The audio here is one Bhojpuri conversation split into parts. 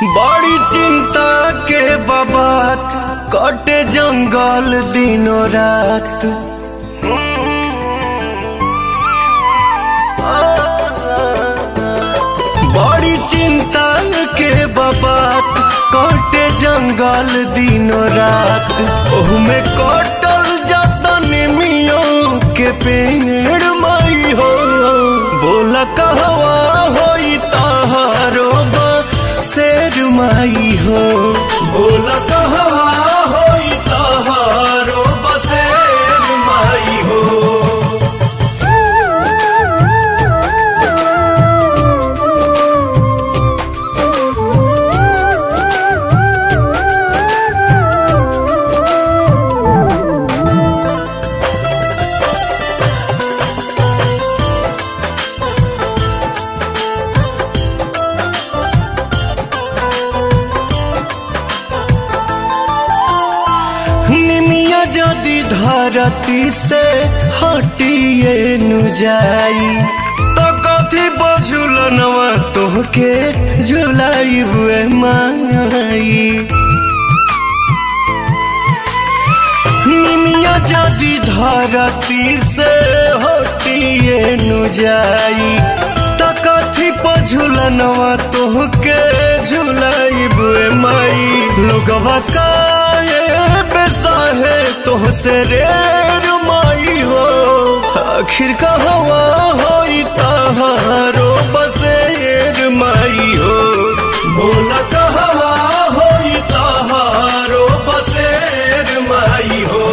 बड़ी चिंता के बाबात कटे जंगल दिनों रात। बड़ी चिंता के बाबात कटे जंगल दिनों रात। ओहमे कटल जाता निमियों के पेड़ माई हो। बोला कहवा होई तहारो शेर माई हो। बोला कहवा होई तहारो बसेर माई हो। निमिया जदि धरती से हटिए नु जाई तो कथी बझुलनवा तोहके झुलाई हुए माई। निमिया जदि धरती से हटिए नु जाई तो कथी बझुलनवा तोहके झुलाई हुए माई। लोगवा काहे बेसाहे तोहसे रेर माई हो। आखिर कहवा होई तहारो बसेर माई हो। बोला कहवा होई तहारो बसेर माई हो।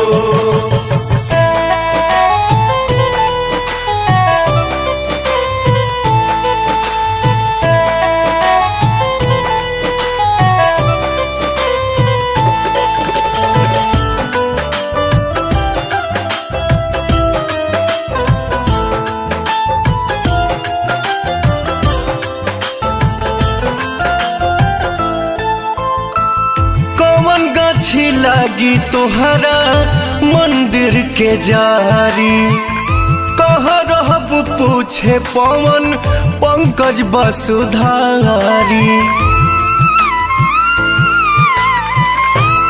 गाछी लागी तोहरा मंदिर के जारी। कह रहब पूछे पवन पंकज वसुधारी।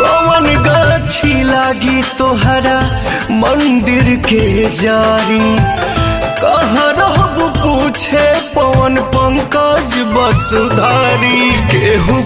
कौन गाछी लागी तोहरा मंदिर के जारी। कह रहब पूछे पवन पंकज वसुधारी। केहू